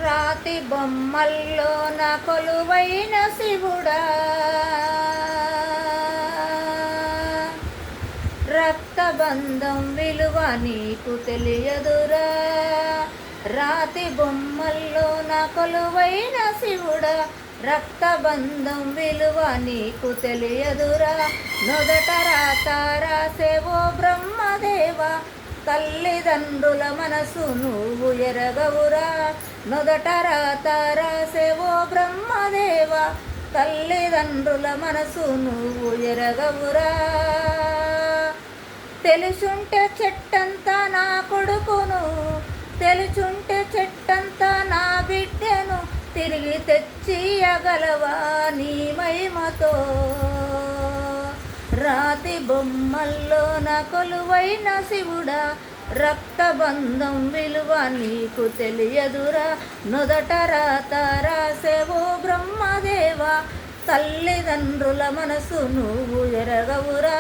రాతి బొమ్మల్లోన కొలువైన శివుడా, రక్తబంధం విలువ నీకు తెలియదురా. రాతి బొమ్మల్లోన కొలువైన శివుడా, రక్తబంధం విలువ నీకు తెలియదురా. నుదట రాత రాసేవో బ్రహ్మదేవ, తల్లిదండ్రుల మనసు నువ్వు ఎరగవురా. నుదట రాత రాసేవో బ్రహ్మదేవ, తల్లిదండ్రుల మనసు నువ్వు ఎరగవురా. తెలుసుంటే చెట్టంతా నా కొడుకును, తెలుసుంటే చెట్టంతా నా బిడ్డను, తిరిగి తెచ్చియగలవా నీ మహిమతో. రాతి బొమ్మల్లోన కొలువైన శివుడా, రక్తబంధం విలువ నీకు తెలియదురా. నుదట రాత రాసేవో బ్రహ్మదేవ, తల్లిదండ్రుల మనసు నువ్వు ఎరగవురా.